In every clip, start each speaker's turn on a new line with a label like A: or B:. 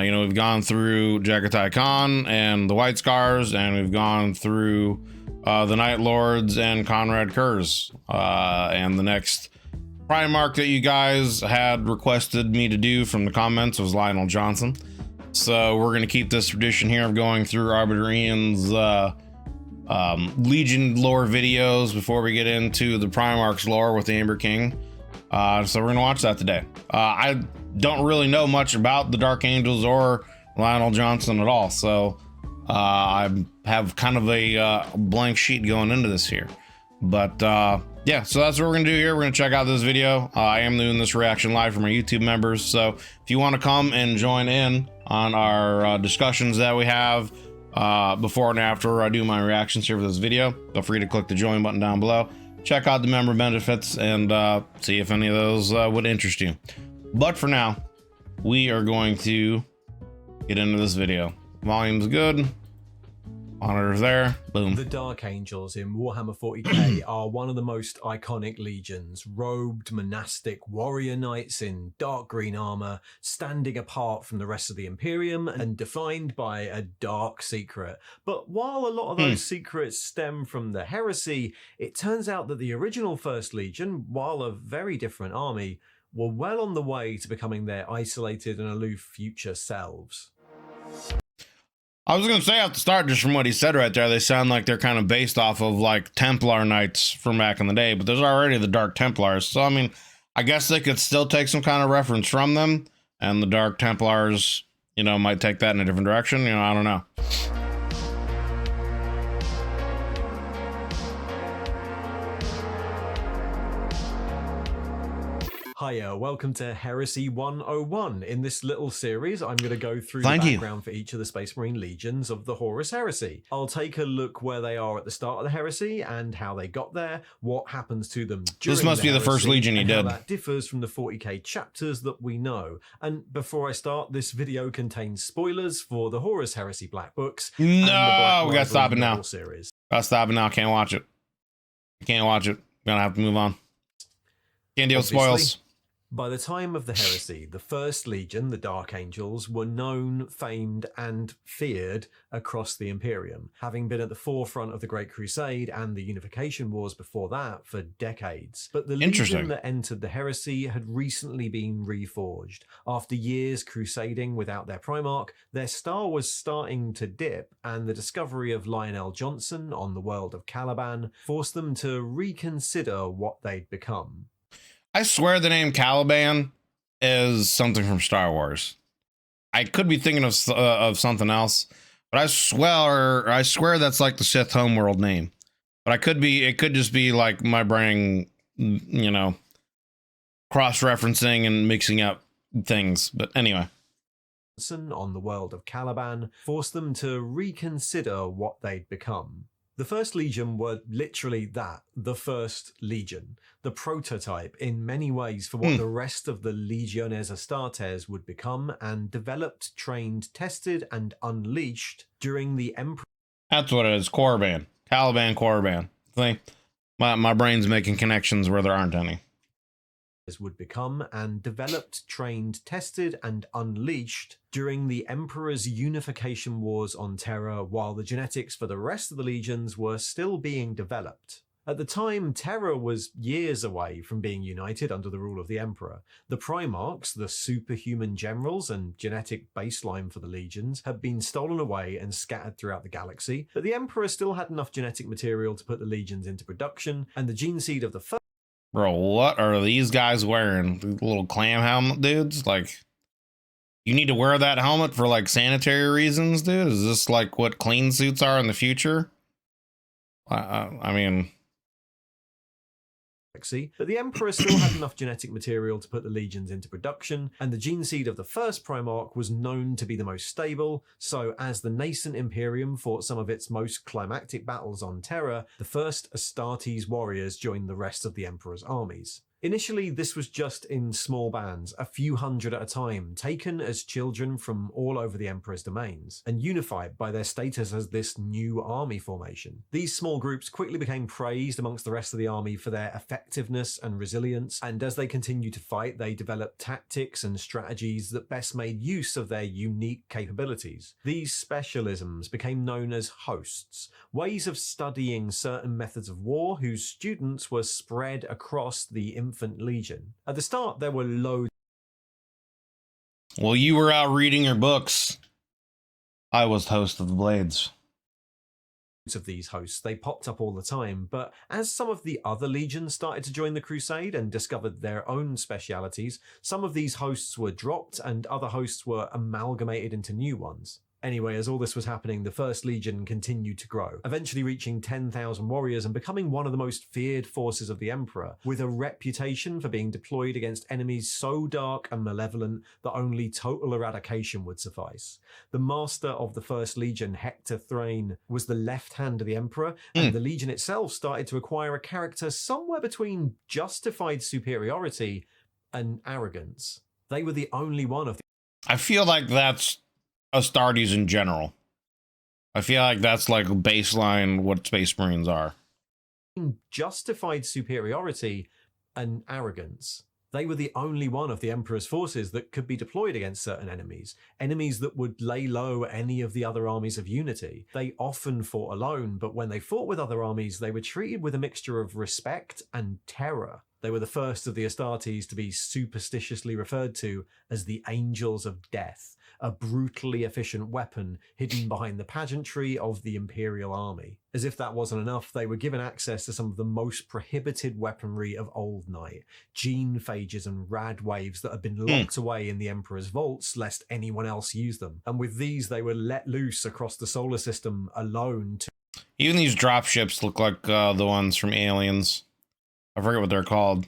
A: We've gone through Jagatai Khan and the White Scars, and we've gone through the Night Lords and Conrad Kurz. And the next Primarch that you guys had requested me to do from the comments was Lionel Johnson. So we're going to keep this tradition here of going through Arbitor Ian's Legion lore videos before we get into the Primarch's lore with the Amber King. So we're going to watch that today. I don't really know much about the Dark Angels or Lionel Johnson at all, so I have kind of a blank sheet going into this here. But yeah, so that's what we're gonna do here. We're gonna check out this video. I am doing this reaction live for my YouTube members, so if you want to come and join in on our discussions that we have before and after I do my reactions here for this video, feel free to click the join button down below. Check out the member benefits and see if any of those would interest you. But for now, we are going to get into this video. Volume's good. Monitor's there. Boom.
B: The Dark Angels in Warhammer 40k are one of the most iconic legions, robed monastic warrior knights in dark green armor, standing apart from the rest of the Imperium and defined by a dark secret. But while a lot of those secrets stem from the heresy, it turns out that the original First Legion, while a very different army, were well on the way to becoming their isolated and aloof future selves.
A: I was gonna say at the start, just from what he said right there, they sound like they're kind of based off of like Templar Knights from back in the day, but there's already the Dark Templars. So I mean, I guess they could still take some kind of reference from them, and the Dark Templars, might take that in a different direction. I don't know.
B: Hiya, welcome to Heresy 101. In this little series, I'm going to go through the background for each of the Space Marine legions of the Horus Heresy. I'll take a look where they are at the start of the heresy and how they got there, what happens to them during
A: This must be the first legion he did.
B: How that differs from the 40k chapters that we know. And before I start, this video contains spoilers for the Horus Heresy Black Books.
A: No, we gotta stop it now.
B: Series.
A: Gotta stop it now. Can't watch it. Can't watch it. Gonna have to move on. Can't deal with spoils.
B: By the time of the heresy, the First Legion, the Dark Angels, were known, famed, and feared across the Imperium, having been at the forefront of the Great Crusade and the Unification Wars before that for decades. But the Legion that entered the heresy had recently been reforged. After years crusading without their Primarch, their star was starting to dip, and the discovery of Lionel Johnson on the world of Caliban forced them to reconsider what they'd become.
A: I swear the name Caliban is something from Star Wars. I could be thinking of something else, but I swear that's like the Sith homeworld name. But it could just be like my brain, cross-referencing and mixing up things. But anyway.
B: On the world of Caliban forced them to reconsider what they'd become. The First Legion were literally that, the First Legion, the prototype in many ways for what the rest of the Legiones Astartes would become, and developed, trained, tested, and unleashed during the Emperor.
A: That's what it is, Korriban. Caliban, Korriban. See, my brain's making connections where there aren't any.
B: Would become, and developed, trained, tested, and unleashed during the Emperor's Unification Wars on Terra, while the genetics for the rest of the legions were still being developed. At the time, Terra was years away from being united under the rule of the Emperor. The Primarchs, the superhuman generals and genetic baseline for the legions, had been stolen away and scattered throughout the galaxy, but the Emperor still had enough genetic material to put the legions into production, and the gene seed of the first.
A: Bro, what are these guys wearing? The little clam helmet dudes? Like, you need to wear that helmet for like sanitary reasons, dude? Is this like what clean suits are in the future? I mean...
B: But the Emperor still had enough genetic material to put the legions into production, and the gene seed of the first Primarch was known to be the most stable, so as the nascent Imperium fought some of its most climactic battles on Terra, the first Astartes warriors joined the rest of the Emperor's armies. Initially, this was just in small bands, a few hundred at a time, taken as children from all over the Emperor's domains, and unified by their status as this new army formation. These small groups quickly became praised amongst the rest of the army for their effectiveness and resilience, and as they continued to fight, they developed tactics and strategies that best made use of their unique capabilities. These specialisms became known as hosts, ways of studying certain methods of war whose students were spread across the infant legion. At the start, there were loads.
A: Well, you were out reading your books. I was the host of the Blades.
B: Of these hosts. They popped up all the time, but as some of the other legions started to join the crusade and discovered their own specialities, some of these hosts were dropped and other hosts were amalgamated into new ones. Anyway, as all this was happening, the First Legion continued to grow, eventually reaching 10,000 warriors and becoming one of the most feared forces of the Emperor, with a reputation for being deployed against enemies so dark and malevolent that only total eradication would suffice. The master of the First Legion, Hector Thrain, was the left hand of the Emperor, and the Legion itself started to acquire a character somewhere between justified superiority and arrogance. They were the only one of the...
A: I feel like that's Astartes in general. I feel like that's like baseline what Space Marines are.
B: Justified superiority and arrogance. They were the only one of the Emperor's forces that could be deployed against certain enemies, enemies that would lay low any of the other armies of unity. They often fought alone, but when they fought with other armies, they were treated with a mixture of respect and terror. They were the first of the Astartes to be superstitiously referred to as the Angels of Death, a brutally efficient weapon hidden behind the pageantry of the Imperial Army. As if that wasn't enough, they were given access to some of the most prohibited weaponry of Old Night, gene phages and rad waves that had been locked away in the Emperor's vaults lest anyone else use them. And with these, they were let loose across the solar system alone to...
A: Even these drop ships look like the ones from Aliens. I forget what they're called.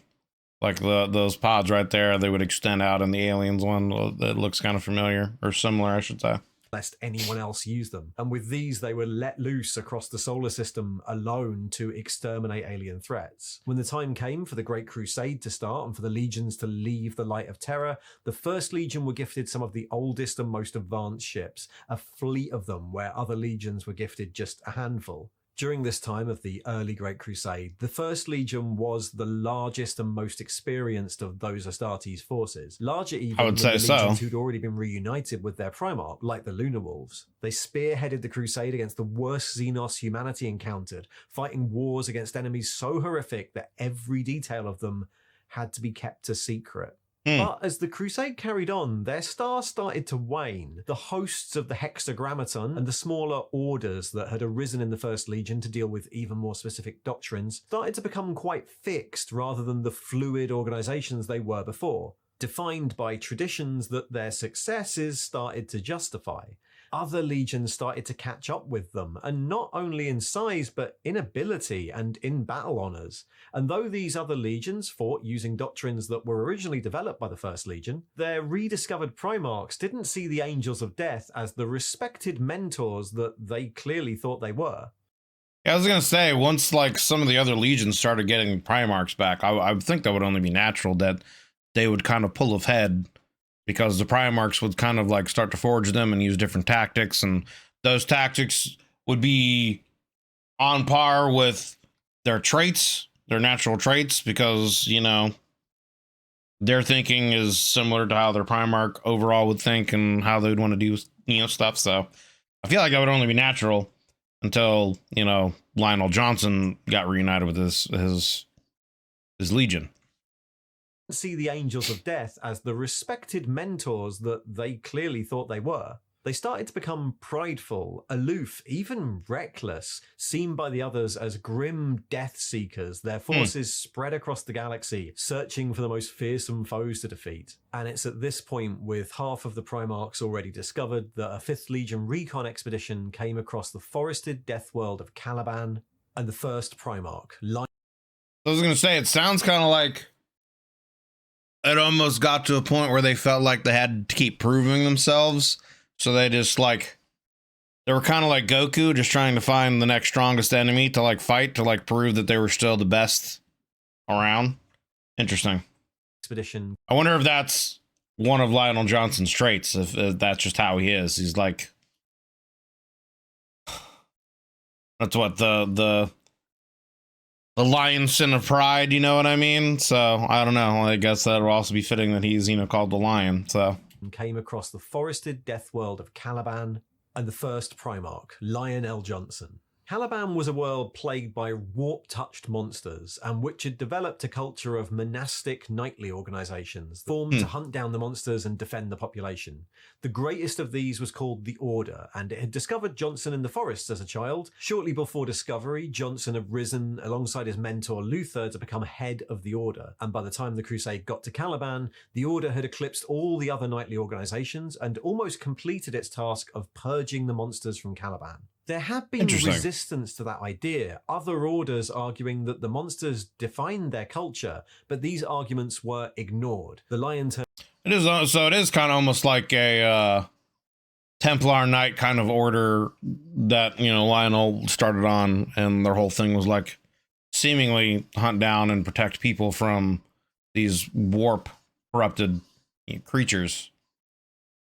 A: Like those pods right there, they would extend out in the Aliens one. That looks kind of familiar, or similar, I should say.
B: Lest anyone else use them. And with these, they were let loose across the solar system alone to exterminate alien threats. When the time came for the Great Crusade to start and for the legions to leave the Light of Terror, the First Legion were gifted some of the oldest and most advanced ships, a fleet of them, where other legions were gifted just a handful. During this time of the early Great Crusade, the First Legion was the largest and most experienced of those Astartes forces, larger even
A: I would
B: than
A: say
B: the legions
A: so.
B: who'd already been reunited with their Primarch, like the Lunar Wolves. They spearheaded the crusade against the worst Xenos humanity encountered, fighting wars against enemies so horrific that every detail of them had to be kept a secret. But as the crusade carried on, their star started to wane. The hosts of the Hexagrammaton and the smaller orders that had arisen in the First Legion to deal with even more specific doctrines started to become quite fixed rather than the fluid organizations they were before, defined by traditions that their successes started to justify. Other legions started to catch up with them, and not only in size, but in ability and in battle honors. And though these other legions fought using doctrines that were originally developed by the First Legion, their rediscovered Primarchs didn't see the Angels of Death as the respected mentors that they clearly thought they were.
A: Yeah, I was gonna say, once like some of the other legions started getting Primarchs back, I would think that would only be natural that they would kind of pull ahead, because the Primarchs would kind of like start to forge them and use different tactics, and those tactics would be on par with their traits, their natural traits, because, you know, their thinking is similar to how their Primarch overall would think and how they would want to do, you know, stuff. So I feel like that would only be natural until, you know, Lionel Johnson got reunited with his legion.
B: See the Angels of Death as the respected mentors that they clearly thought they were. They started to become prideful, aloof, even reckless, seen by the others as grim death seekers, their forces spread across the galaxy, searching for the most fearsome foes to defeat. And it's at this point, with half of the Primarchs already discovered, that a 5th Legion recon expedition came across the forested death world of Caliban, and the first Primarch, Lion...
A: I was going to say, it sounds kind of like it almost got to a point where they felt like they had to keep proving themselves. So they just like, they were kind of like Goku, just trying to find the next strongest enemy to like fight, to like prove that they were still the best around. Interesting.
B: Expedition.
A: I wonder if that's one of Lionel Johnson's traits, if that's just how he is. He's like, that's what the lion's sin of pride, you know what I mean? So I don't know. I guess that would also be fitting that he's, called the Lion. So
B: came across the forested death world of Caliban and the first Primarch, Lion L. Johnson. Caliban was a world plagued by warp-touched monsters, and which had developed a culture of monastic knightly organizations formed to hunt down the monsters and defend the population. The greatest of these was called the Order, and it had discovered Johnson in the forests as a child. Shortly before discovery, Johnson had risen alongside his mentor Luther to become head of the Order, and by the time the Crusade got to Caliban, the Order had eclipsed all the other knightly organizations and almost completed its task of purging the monsters from Caliban. There had been resistance to that idea, other orders arguing that the monsters defined their culture, but these arguments were ignored. The Lion
A: it is kind of almost like a Templar Knight kind of order that, Lionel started on, and their whole thing was like seemingly hunt down and protect people from these warp corrupted creatures.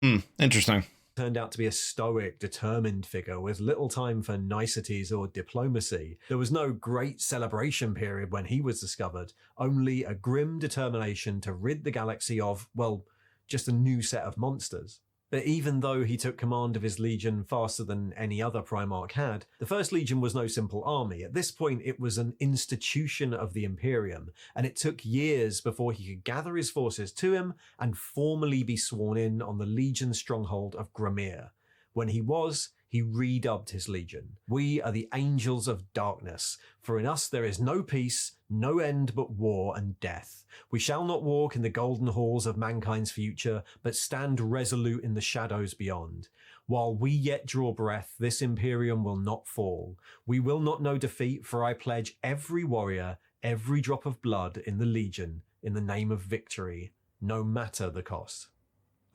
A: Interesting.
B: Turned out to be a stoic, determined figure with little time for niceties or diplomacy. There was no great celebration period when he was discovered, only a grim determination to rid the galaxy of, well, just a new set of monsters. But even though he took command of his legion faster than any other Primarch had, the First Legion was no simple army. At this point, it was an institution of the Imperium, and it took years before he could gather his forces to him and formally be sworn in on the Legion stronghold of Gramir. When he was, he redubbed his legion. We are the angels of darkness, for in us there is no peace, no end but war and death. We shall not walk in the golden halls of mankind's future, but stand resolute in the shadows beyond. While we yet draw breath, this Imperium will not fall. We will not know defeat, for I pledge every warrior, every drop of blood in the Legion, in the name of victory, no matter the cost.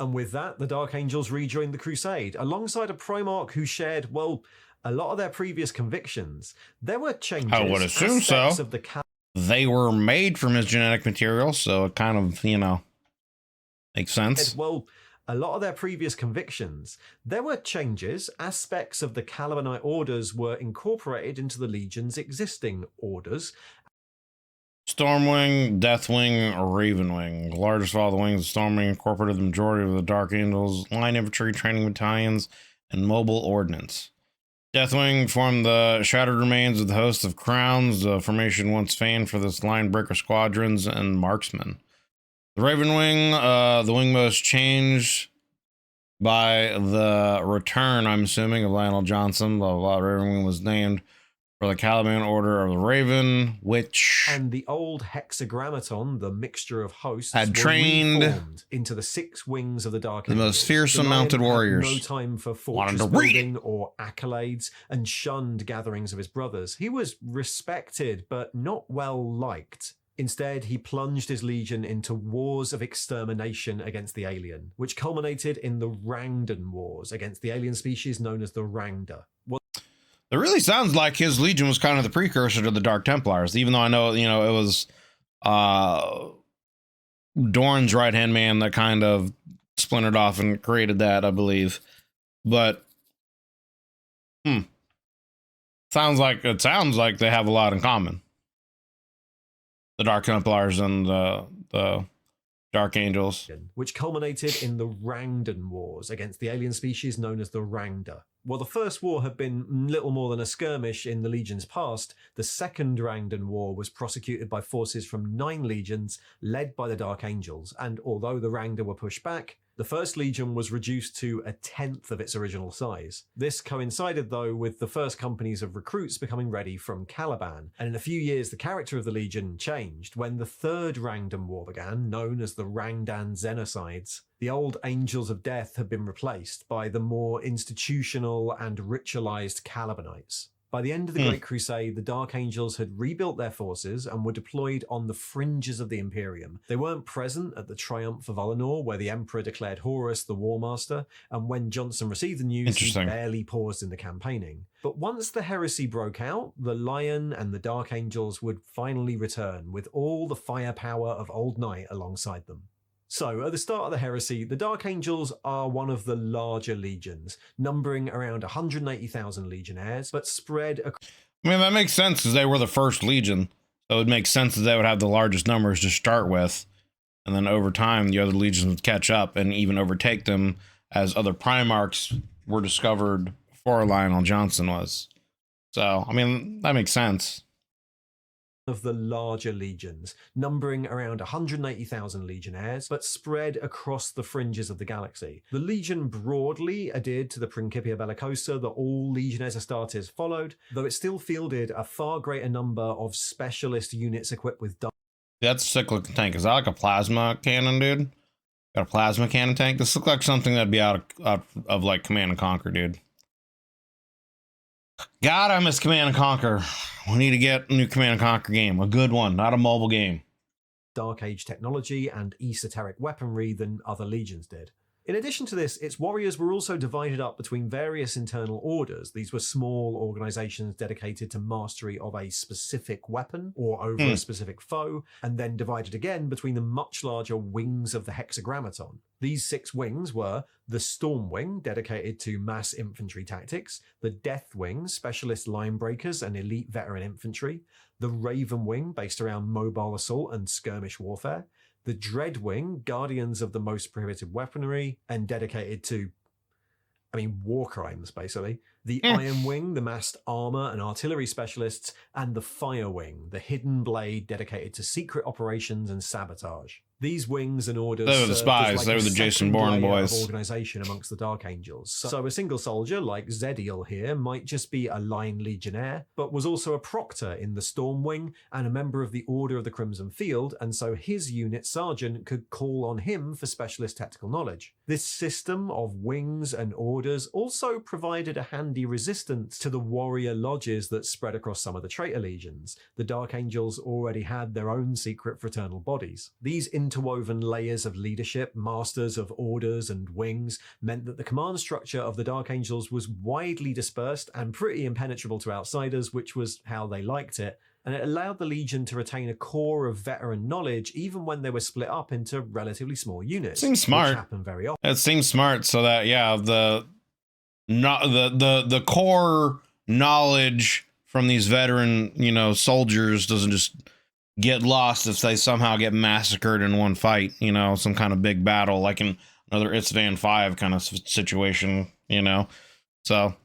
B: And with that, the Dark Angels rejoined the Crusade, alongside a Primarch who shared, well, a lot of their previous convictions. There were changes.
A: I would assume so.
B: Of the
A: they were made from his genetic material, so it kind of, makes sense.
B: Well, a lot of their previous convictions. There were changes. Aspects of the Calibanite orders were incorporated into the Legion's existing orders.
A: Stormwing, Deathwing, Ravenwing. The largest of all the wings of Stormwing incorporated the majority of the Dark Angels, Line Infantry, Training Battalions, and Mobile Ordnance. Deathwing formed the shattered remains of the host of Crowns, the formation once famed for its line breaker squadrons and marksmen. The Ravenwing, the wing most changed by the return, I'm assuming, of Lionel Johnson. Blah, blah, blah. Ravenwing was named for the Caliban Order of the Raven, which...
B: And the old hexagrammaton, the mixture of hosts,
A: had trained
B: reformed into the 6 wings of the Dark Angels.
A: The most fearsome mounted warriors.
B: No time for fortress building or accolades, and shunned gatherings of his brothers. He was respected, but not well liked. Instead, he plunged his legion into wars of extermination against the alien, which culminated in the Rangdan Wars against the alien species known as the Rangda.
A: It really sounds like his legion was kind of the precursor to the Dark Templars, even though I know, it was Dorn's right-hand man that kind of splintered off and created that, I believe. But, sounds like they have a lot in common. The Dark Templars and the Dark Angels.
B: Which culminated in the Rangdan Wars against the alien species known as the Rangda. While the first war had been little more than a skirmish in the Legion's past, the second Rangdan War was prosecuted by forces from 9 legions led by the Dark Angels, and although the Rangda were pushed back, the First Legion was reduced to 1/10 of its original size. This coincided, though, with the first companies of recruits becoming ready from Caliban, and in a few years the character of the Legion changed when the third Rangdan War began, known as the Rangdan Xenocides. The old Angels of Death had been replaced by the more institutional and ritualized Calibanites. By the end of the Great Crusade, the Dark Angels had rebuilt their forces and were deployed on the fringes of the Imperium. They weren't present at the Triumph of Ulanor, where the Emperor declared Horus the War Master, and when Johnson received the news, he barely paused in the campaigning. But once the heresy broke out, the Lion and the Dark Angels would finally return, with all the firepower of Old Night alongside them. So, at the start of the heresy, the Dark Angels are one of the larger legions, numbering around 180,000 legionnaires, but spread across...
A: I mean, that makes sense, because they were the first legion. So it would make sense that they would have the largest numbers to start with. And then over time, the other legions would catch up and even overtake them as other Primarchs were discovered before Lionel Johnson was. So, I mean, that makes sense.
B: Of the larger legions, numbering around 180,000 legionnaires, but spread across the fringes of the galaxy. The legion broadly adhered to the Principia Bellicosa that all Legiones Astartes followed, though it still fielded a far greater number of specialist units equipped with...
A: That's a sick looking tank. Is that like a plasma cannon, dude? Got a plasma cannon tank? This looks like something that'd be out of like Command and Conquer, dude. God, I miss Command and Conquer. We need to get a new Command and Conquer game. A good one, not a mobile game.
B: Dark Age technology and esoteric weaponry than other legions did. In addition to this, its warriors were also divided up between various internal orders. These were small organizations dedicated to mastery of a specific weapon or over a specific foe, and then divided again between the much larger wings of the Hexagrammaton. These 6 wings were the Storm Wing, dedicated to mass infantry tactics, the Death Wing, specialist line breakers and elite veteran infantry, the Raven Wing, based around mobile assault and skirmish warfare, the Dread Wing, guardians of the most prohibited weaponry and dedicated to, war crimes, basically. The Iron Wing, the massed armor and artillery specialists, and the Fire Wing, the hidden blade dedicated to secret operations and sabotage. These wings and orders...
A: They were the spies. They were the Jason Bourne boys.
B: ...organization amongst the Dark Angels. So a single soldier, like Zediel here, might just be a line legionnaire, but was also a proctor in the Storm Wing and a member of the Order of the Crimson Field, and so his unit sergeant could call on him for specialist tactical knowledge. This system of wings and orders also provided a handy resistance to the warrior lodges that spread across some of the traitor legions. The Dark Angels already had their own secret fraternal bodies. These interwoven layers of leadership, masters of orders and wings, meant that the command structure of the Dark Angels was widely dispersed and pretty impenetrable to outsiders, which was how they liked it, and it allowed the Legion to retain a core of veteran knowledge even when they were split up into relatively small units.
A: Seems smart.
B: Which happened very often.
A: It seems smart so that, yeah, the core knowledge from these veteran, soldiers doesn't just get lost if they somehow get massacred in one fight, some kind of big battle, like in another Isstvan 5 kind of situation, So,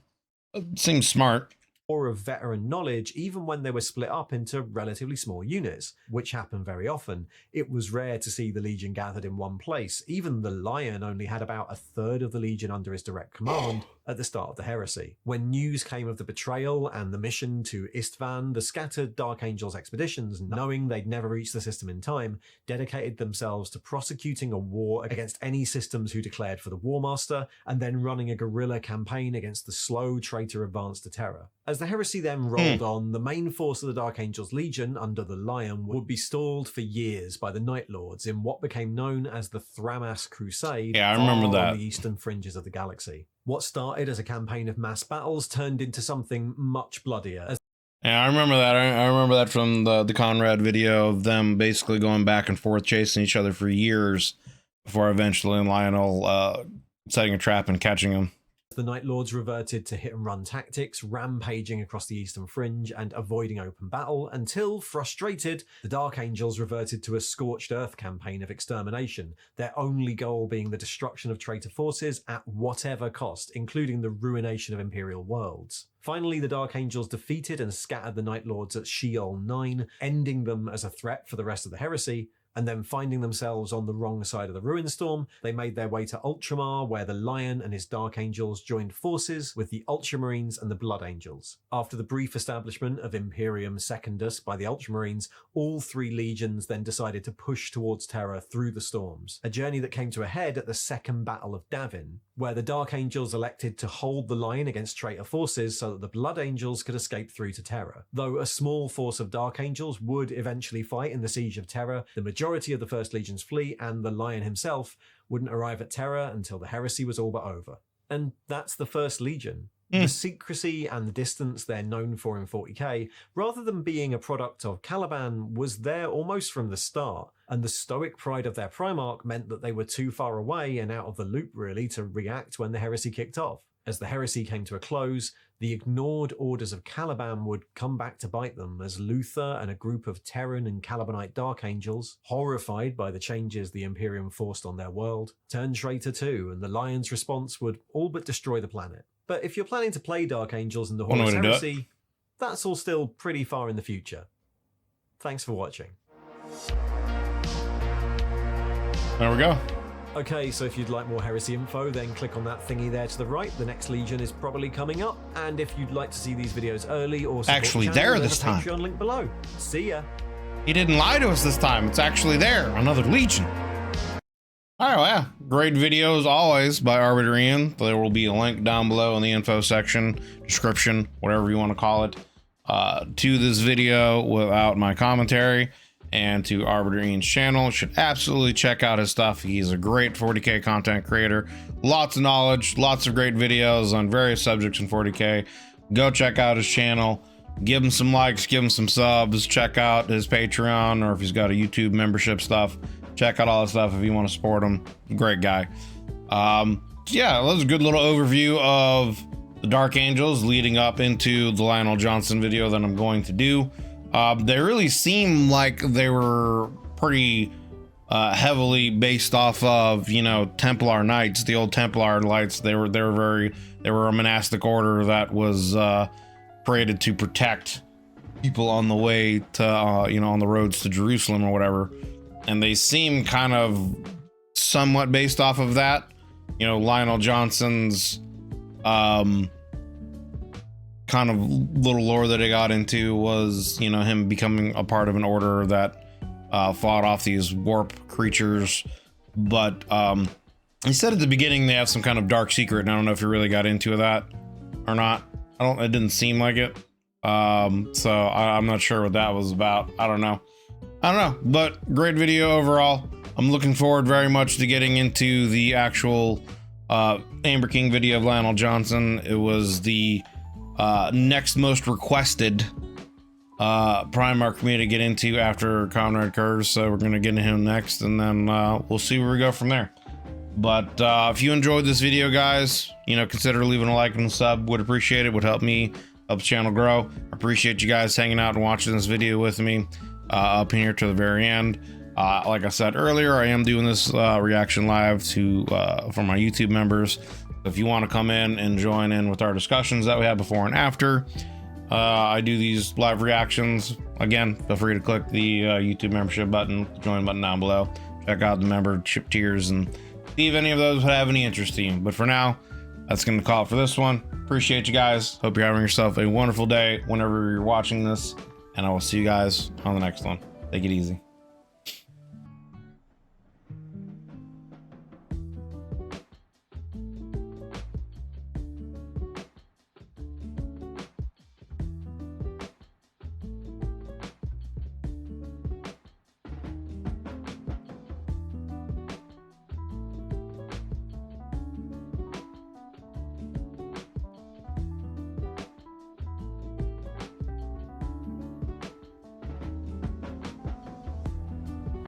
A: it seems smart.
B: Or of veteran knowledge even when they were split up into relatively small units, which happened very often. It was rare to see the Legion gathered in one place. Even the Lion only had about a third of the Legion under his direct command at the start of the heresy. When news came of the betrayal and the mission to Istvan, the scattered Dark Angels expeditions, knowing they'd never reach the system in time, dedicated themselves to prosecuting a war against any systems who declared for the War Master, and then running a guerrilla campaign against the slow traitor advance to Terra. As the heresy then rolled on, the main force of the Dark Angels Legion, under the Lion, would be stalled for years by the Night Lords in what became known as the Thramas Crusade,
A: I remember that,
B: on the eastern fringes of the galaxy. What started as a campaign of mass battles turned into something much bloodier.
A: Yeah, I remember that. I remember that from the Conrad video of them basically going back and forth chasing each other for years before eventually Lionel setting a trap and catching him.
B: The Night Lords reverted to hit-and-run tactics, rampaging across the eastern fringe and avoiding open battle until, frustrated, the Dark Angels reverted to a scorched earth campaign of extermination, their only goal being the destruction of traitor forces at whatever cost, including the ruination of Imperial worlds. Finally, the Dark Angels defeated and scattered the Night Lords at Sheol 9, ending them as a threat for the rest of the heresy, and then finding themselves on the wrong side of the Ruinstorm, they made their way to Ultramar, where the Lion and his Dark Angels joined forces with the Ultramarines and the Blood Angels. After the brief establishment of Imperium Secundus by the Ultramarines, all three legions then decided to push towards Terra through the storms, a journey that came to a head at the Second Battle of Davin, where the Dark Angels elected to hold the line against traitor forces so that the Blood Angels could escape through to Terra. Though a small force of Dark Angels would eventually fight in the Siege of Terra, the majority of the First Legion's fleet and the Lion himself wouldn't arrive at Terra until the heresy was all but over. And that's the First Legion. The secrecy and the distance they're known for in 40k, rather than being a product of Caliban, was there almost from the start, and the stoic pride of their Primarch meant that they were too far away and out of the loop really to react when the heresy kicked off. As the heresy came to a close, the ignored orders of Caliban would come back to bite them as Luther and a group of Terran and Calibanite Dark Angels, horrified by the changes the Imperium forced on their world, turned traitor too, and the Lion's response would all but destroy the planet. But if you're planning to play Dark Angels in the Horus Heresy, that's all still pretty far in the future. Thanks for watching.
A: There we go.
B: Okay, so if you'd like more Heresy info, then click on that thingy there to the right. The next Legion is probably coming up. And if you'd like to see these videos early or support
A: actually
B: the channel,
A: there this time.
B: Patreon link below. See ya.
A: He didn't lie to us this time. It's actually there. Another Legion. All right, well, yeah. Great video as always by Arbitor Ian. There will be a link down below in the info section, description, whatever you want to call it, to this video without my commentary, and to Arbitor Ian's channel. You should absolutely check out his stuff. He's a great 40k content creator. Lots of knowledge, lots of great videos on various subjects in 40k. Go check out his channel. Give him some likes, give him some subs. Check out his Patreon, or if he's got a YouTube membership stuff. Check out all the stuff if you want to support him. Great guy. Yeah, that was a good little overview of the Dark Angels leading up into the Lionel Johnson video that I'm going to do. They really seem like they were pretty heavily based off of, you know, Templar Knights, the old Templar Knights. They were a monastic order that was created to protect people on the way to you know, on the roads to Jerusalem or whatever. And they seem kind of somewhat based off of that. You know, Lionel Johnson's kind of little lore that I got into was, you know, him becoming a part of an order that fought off these warp creatures. But he said at the beginning they have some kind of dark secret, and I don't know if he really got into that or not. It didn't seem like it. So I'm not sure what that was about. I don't know, but great video overall. I'm looking forward very much to getting into the actual Amber King video of Lionel Johnson. It was the next most requested Primarch for me to get into after Conrad Curves, so we're gonna get into him next, and then we'll see where we go from there. But if you enjoyed this video, guys, you know, consider leaving a like and a sub. Would appreciate it. Would help me, help the channel grow. Appreciate you guys hanging out and watching this video with me up here to the very end. Like I said earlier, I am doing this reaction live to for my YouTube members. If you want to come in and join in with our discussions that we have before and after, I do these live reactions. Again, feel free to click the YouTube membership button, the join button down below. Check out the membership tiers and see if any of those would have any interest in you. But for now, that's going to call it for this one. Appreciate you guys. Hope you're having yourself a wonderful day whenever you're watching this, and I will see you guys on the next one. Take it easy.